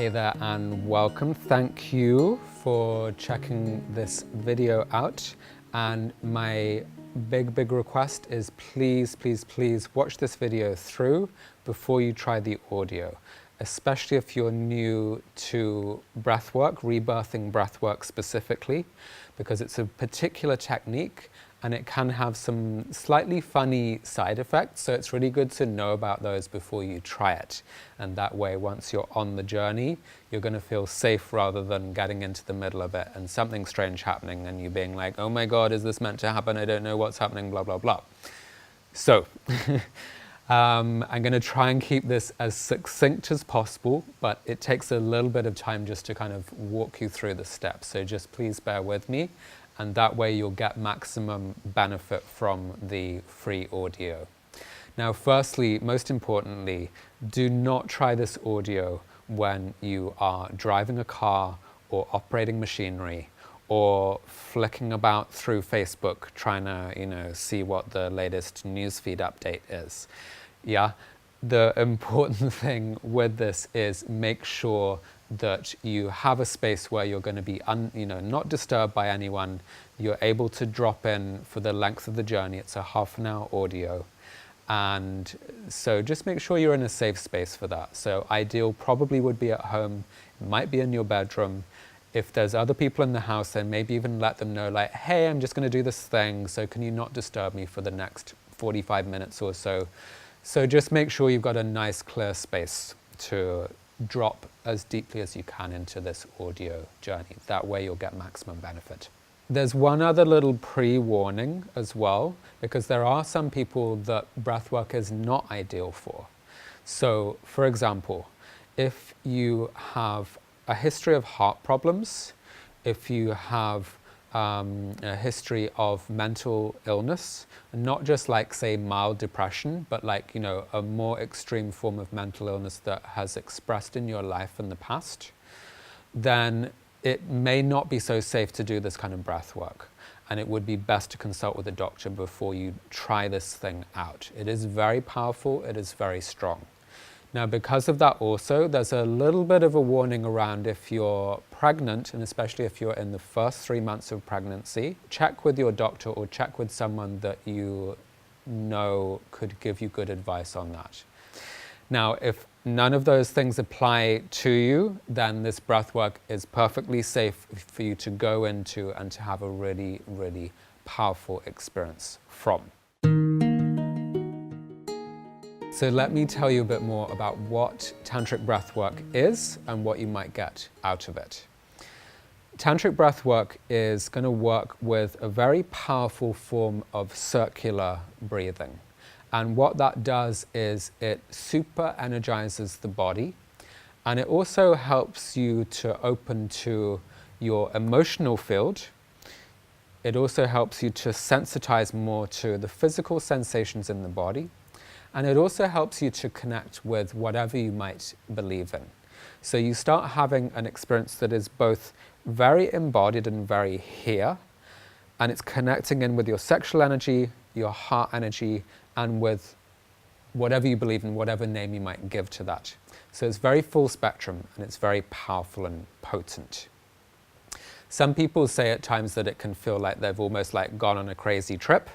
Hey there and welcome. Thank you for checking this video out. And my big request is please watch this video through before you try the audio, especially if you're new to breathwork, rebirthing breathwork specifically, because it's a particular technique and it can have some slightly funny side effects, so it's really good to know about those before you try it. And that way, once you're on the journey, you're going to feel safe rather than getting into the middle of it and something strange happening and you being like, oh my God, is this meant to happen? I don't know what's happening, blah, blah, blah. So, I'm going to try and keep this as succinct as possible, but it takes a little bit of time just to kind of walk you through the steps. So just please bear with me. And that way you'll get maximum benefit from the free audio. Now, firstly, most importantly, do not try this audio when you are driving a car or operating machinery or flicking about through Facebook trying to, see what the latest newsfeed update is. Yeah, the important thing with this is make sure that you have a space where you're going to be not disturbed by anyone. You're able to drop in for the length of the journey. It's a half-an-hour audio, and so just make sure you're in a safe space for that. So ideal probably would be at home. It might be in your bedroom. If there's other people in the house, then maybe even let them know, like, hey, I'm just going to do this thing, so can you not disturb me for the next 45 minutes or so. So just make sure you've got a nice clear space to drop as deeply as you can into this audio journey. That way you'll get maximum benefit. There's one other little pre-warning as well, because there are some people that breathwork is not ideal for. So, for example, if you have a history of heart problems, if you have a history of mental illness, not just like, say, mild depression, but like, a more extreme form of mental illness that has expressed in your life in the past, then it may not be so safe to do this kind of breath work. And it would be best to consult with a doctor before you try this thing out. It is very powerful, it is very strong. Now, because of that also, there's a little bit of a warning around if you're pregnant, and especially if you're in the first 3 months of pregnancy, check with your doctor or check with someone that you know could give you good advice on that. Now, if none of those things apply to you, then this breathwork is perfectly safe for you to go into and to have a really powerful experience from. So let me tell you a bit more about what tantric breathwork is and what you might get out of it. Tantric breathwork is going to work with a very powerful form of circular breathing. And what that does is it super energizes the body, and it also helps you to open to your emotional field. It also helps you to sensitize more to the physical sensations in the body. And it also helps you to connect with whatever you might believe in. So you start having an experience that is both very embodied and very here, and it's connecting in with your sexual energy, your heart energy, and with whatever you believe in, whatever name you might give to that. So it's very full spectrum, and it's very powerful and potent. Some people say at times that it can feel like they've almost like gone on a crazy trip.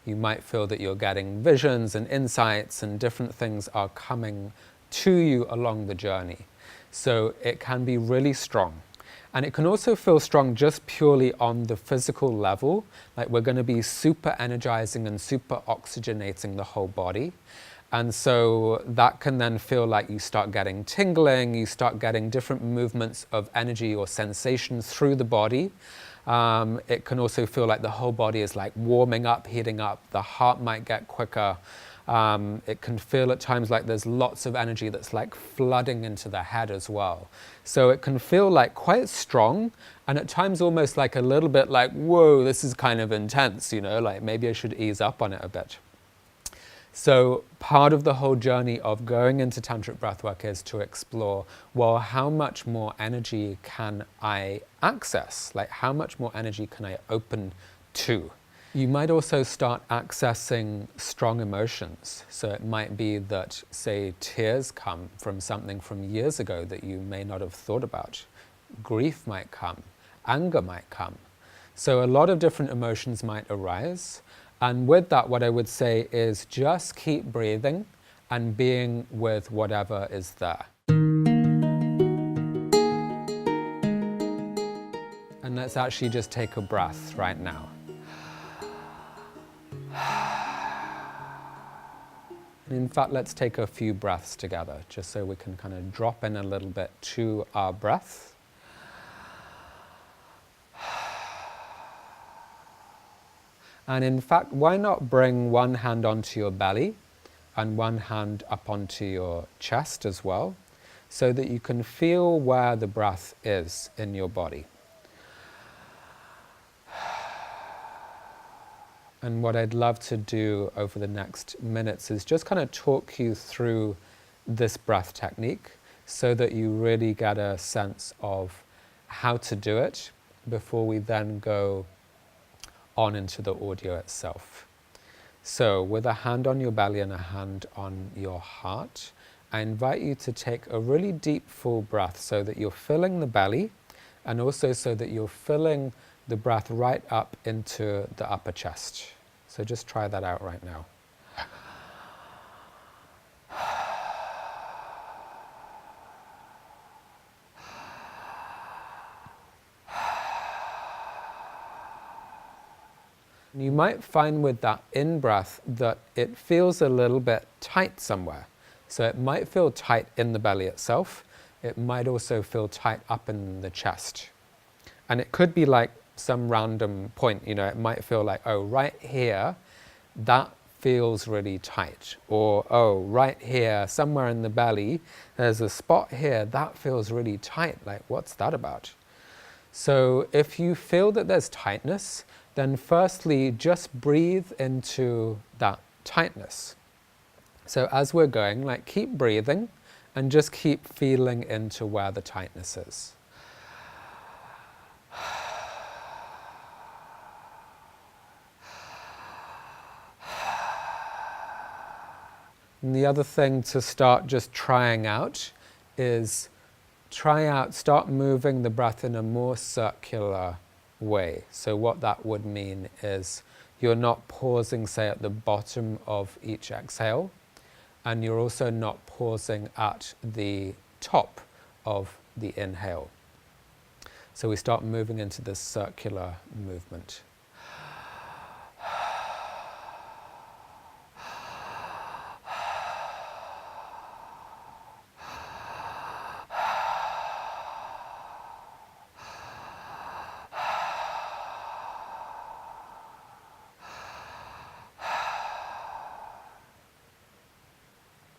You might feel that you're getting visions and insights and different things are coming to you along the journey. So it can be really strong. And it can also feel strong just purely on the physical level. Like we're going to be super energizing and super oxygenating the whole body. And so that can then feel like you start getting tingling, you start getting different movements of energy or sensations through the body. It can also feel like the whole body is like warming up, heating up. The heart might get quicker. It can feel at times like there's lots of energy that's like flooding into the head as well. So it can feel like quite strong, and at times almost like a little bit like, whoa, this is kind of intense, like maybe I should ease up on it a bit. So part of the whole journey of going into tantric breathwork is to explore, well, how much more energy can I access? Like how much more energy can I open to? You might also start accessing strong emotions. So it might be that, say, tears come from something from years ago that you may not have thought about. Grief might come, anger might come. So a lot of different emotions might arise. And with that, what I would say is just keep breathing and being with whatever is there. And let's actually just take a breath right now. And in fact, let's take a few breaths together, just so we can kind of drop in a little bit to our breath. And in fact, why not bring one hand onto your belly and one hand up onto your chest as well, so that you can feel where the breath is in your body. And what I'd love to do over the next minutes is just kind of talk you through this breath technique so that you really get a sense of how to do it before we then go on into the audio itself. So with a hand on your belly and a hand on your heart, I invite you to take a really deep full breath so that you're filling the belly, and also so that you're filling the breath right up into the upper chest. So just try that out right now. You might find with that in-breath that it feels a little bit tight somewhere. So it might feel tight in the belly itself. It might also feel tight up in the chest. And it could be like some random point, you know, it might feel like, oh, right here, that feels really tight. Or, oh, right here, somewhere in the belly, there's a spot here, that feels really tight. Like, what's that about? So if you feel that there's tightness, then firstly, just breathe into that tightness. So as we're going, like, keep breathing and just keep feeling into where the tightness is. And the other thing to start just trying out is start moving the breath in a more circular way. So what that would mean is you're not pausing, say, at the bottom of each exhale, and you're also not pausing at the top of the inhale. So we start moving into this circular movement.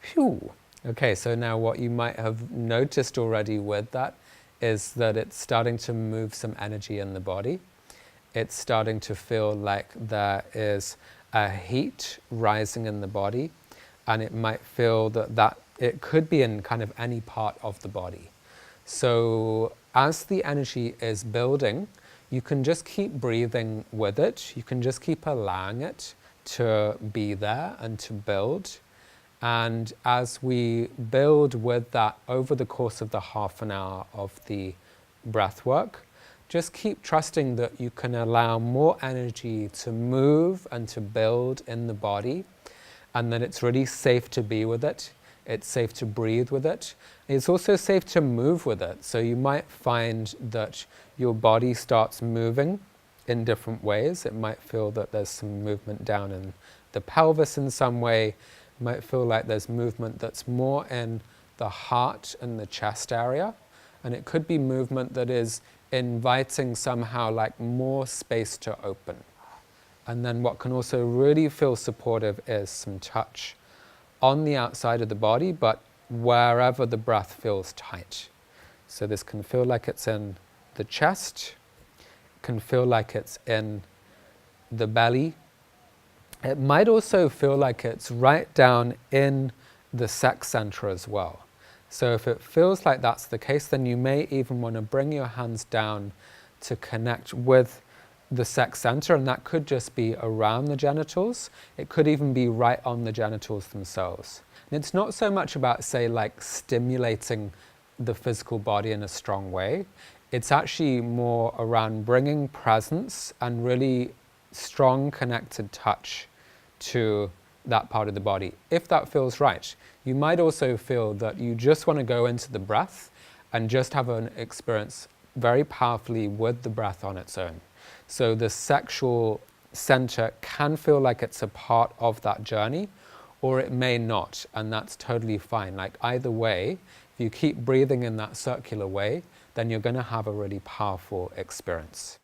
Phew. Okay, so now what you might have noticed already with that is that it's starting to move some energy in the body. It's starting to feel like there is a heat rising in the body, and it might feel that it could be in kind of any part of the body. So as the energy is building, you can just keep breathing with it. You can just keep allowing it to be there and to build. And as we build with that over the course of the half an hour of the breath work, just keep trusting that you can allow more energy to move and to build in the body, and that it's really safe to be with it. It's safe to breathe with it. It's also safe to move with it. So you might find that your body starts moving in different ways. It might feel that there's some movement down in the pelvis in some way. Might feel like there's movement that's more in the heart and the chest area, and it could be movement that is inviting somehow like more space to open. And then what can also really feel supportive is some touch on the outside of the body, but wherever the breath feels tight. So this can feel like it's in the chest, can feel like it's in the belly. It might also feel like it's right down in the sex center as well. So if it feels like that's the case, then you may even want to bring your hands down to connect with the sex center, and that could just be around the genitals. It could even be right on the genitals themselves. And it's not so much about, say, like stimulating the physical body in a strong way. It's actually more around bringing presence and really strong connected touch to that part of the body, if that feels right. You might also feel that you just want to go into the breath and just have an experience very powerfully with the breath on its own. So the sexual center can feel like it's a part of that journey, or it may not, and that's totally fine. Like either way, if you keep breathing in that circular way, then you're going to have a really powerful experience.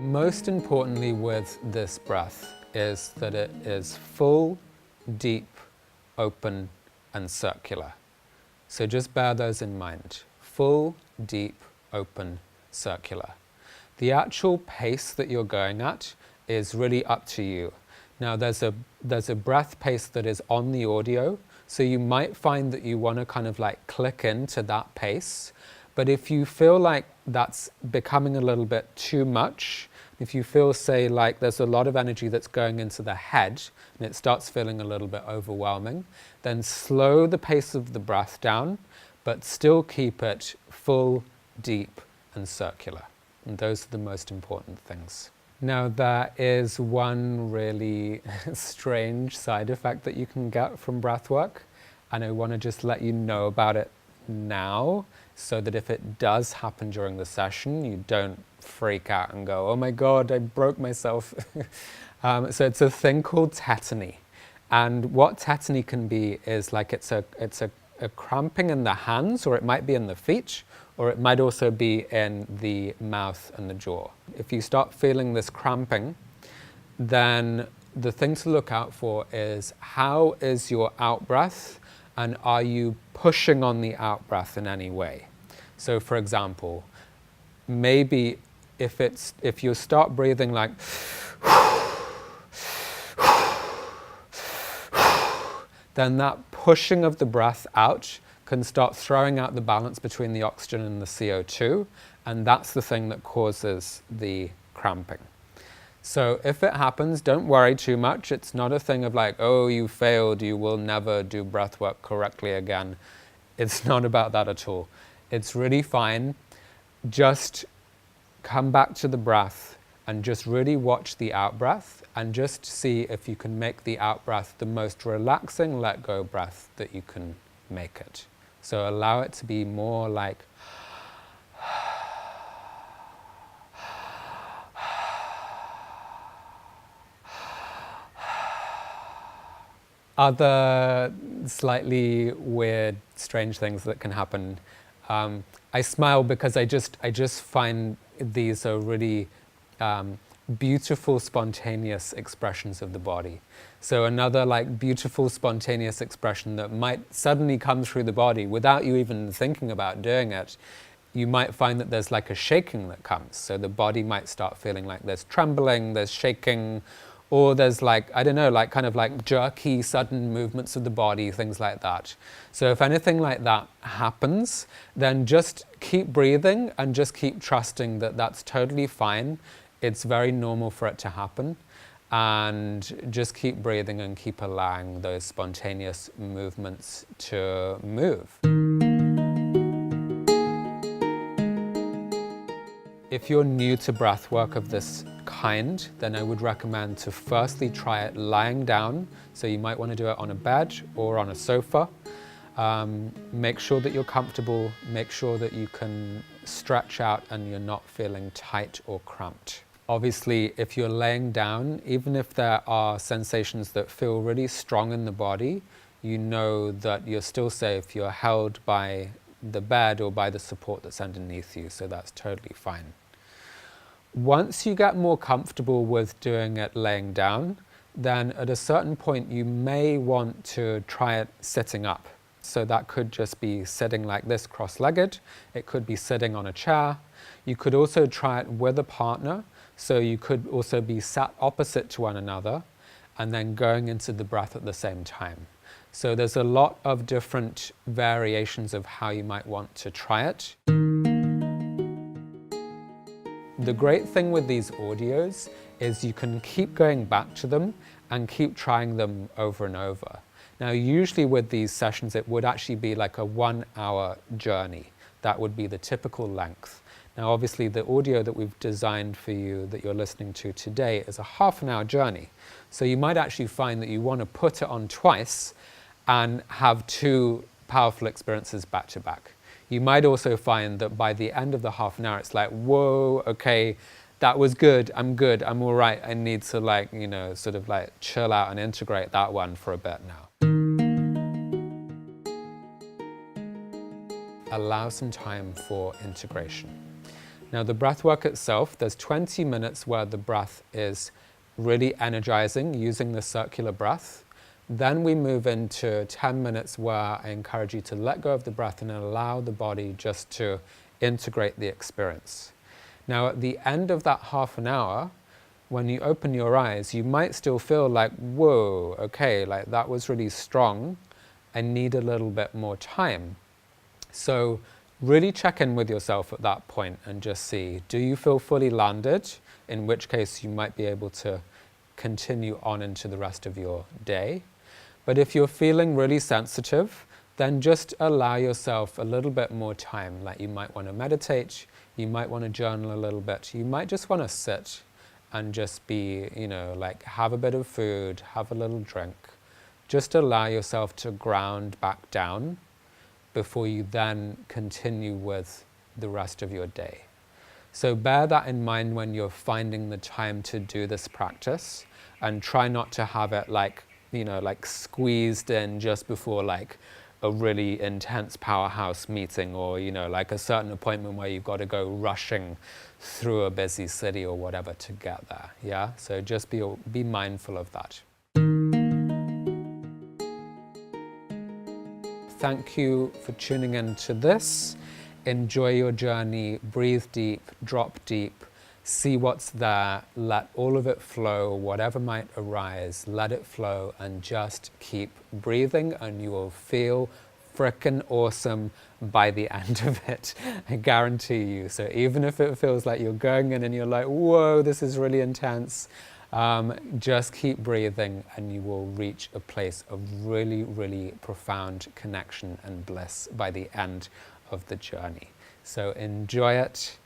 Most importantly with this breath is that it is full, deep, open, and circular. So just bear those in mind. Full, deep, open, circular. The actual pace that you're going at is really up to you. Now there's a breath pace that is on the audio, so you might find that you want to kind of like click into that pace. But if you feel like that's becoming a little bit too much, if you feel, say, like there's a lot of energy that's going into the head and it starts feeling a little bit overwhelming, then slow the pace of the breath down, but still keep it full, deep, and circular. And those are the most important things. Now, there is one really strange side effect that you can get from breath work, and I want to just let you know about it now, so that if it does happen during the session, you don't freak out and go, oh my God, I broke myself. So it's a thing called tetany. And what tetany can be is like it's a cramping in the hands, or it might be in the feet, or it might also be in the mouth and the jaw. If you start feeling this cramping, then the thing to look out for is, how is your out-breath, and are you pushing on the out-breath in any way? So for example, maybe if you start breathing like then that pushing of the breath out can start throwing out the balance between the oxygen and the CO2, and that's the thing that causes the cramping. So if it happens, don't worry too much. It's not a thing of like, oh, you failed, you will never do breath work correctly again. It's not about that at all. It's really fine. Just come back to the breath and just really watch the out-breath, and just see if you can make the out-breath the most relaxing let-go breath that you can make it. So allow it to be more like other slightly weird, strange things that can happen. I smile because I just find these are really beautiful, spontaneous expressions of the body. So another like beautiful, spontaneous expression that might suddenly come through the body without you even thinking about doing it, you might find that there's like a shaking that comes. So the body might start feeling like there's trembling, there's shaking, or there's like, I don't know, like kind of like jerky, sudden movements of the body, things like that. So if anything like that happens, then just keep breathing and just keep trusting that that's totally fine. It's very normal for it to happen. And just keep breathing and keep allowing those spontaneous movements to move. If you're new to breath work of this kind, then I would recommend to firstly try it lying down. So you might want to do it on a bed or on a sofa. Make sure that you're comfortable, make sure that you can stretch out and you're not feeling tight or cramped. Obviously, if you're laying down, even if there are sensations that feel really strong in the body, you know that you're still safe. You're held by the bed or by the support that's underneath you, so that's totally fine. Once you get more comfortable with doing it laying down, then at a certain point you may want to try it sitting up. So that could just be sitting like this, cross-legged. It could be sitting on a chair. You could also try it with a partner. So you could also be sat opposite to one another and then going into the breath at the same time. So there's a lot of different variations of how you might want to try it. the great thing with these audios is you can keep going back to them and keep trying them over and over. Now, usually with these sessions, it would actually be like a 1 hour journey. That would be the typical length. Now, obviously, the audio that we've designed for you that you're listening to today is a half an hour journey. So you might actually find that you want to put it on twice and have 2 powerful experiences back to back. You might also find that by the end of the half an hour, it's like, whoa, okay, that was good, I'm all right. I need to like, you know, sort of like chill out and integrate that one for a bit now. Allow some time for integration. Now, the breath work itself, there's 20 minutes where the breath is really energizing using the circular breath. Then we move into 10 minutes where I encourage you to let go of the breath and allow the body just to integrate the experience. Now, at the end of that half an hour, when you open your eyes, you might still feel like, whoa, okay, like that was really strong. I need a little bit more time. So really check in with yourself at that point and just see, do you feel fully landed? In which case you might be able to continue on into the rest of your day. But if you're feeling really sensitive, then just allow yourself a little bit more time. Like you might want to meditate, you might want to journal a little bit, you might just want to sit and just be, you know, like have a bit of food, have a little drink. Just allow yourself to ground back down before you then continue with the rest of your day. So bear that in mind when you're finding the time to do this practice, and try not to have it like, you know, like squeezed in just before like a really intense powerhouse meeting, or, you know, like a certain appointment where you've got to go rushing through a busy city or whatever to get there. Yeah, so just be mindful of that. Thank you for tuning in to this. Enjoy your journey, breathe deep, drop deep, see what's there, let all of it flow, whatever might arise, let it flow, and just keep breathing and you will feel frickin' awesome by the end of it, I guarantee you. So even if it feels like you're going in and you're like, whoa, this is really intense, just keep breathing and you will reach a place of really, really profound connection and bliss by the end of the journey. So enjoy it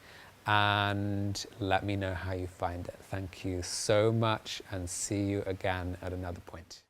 and let me know how you find it. Thank you so much and see you again at another point.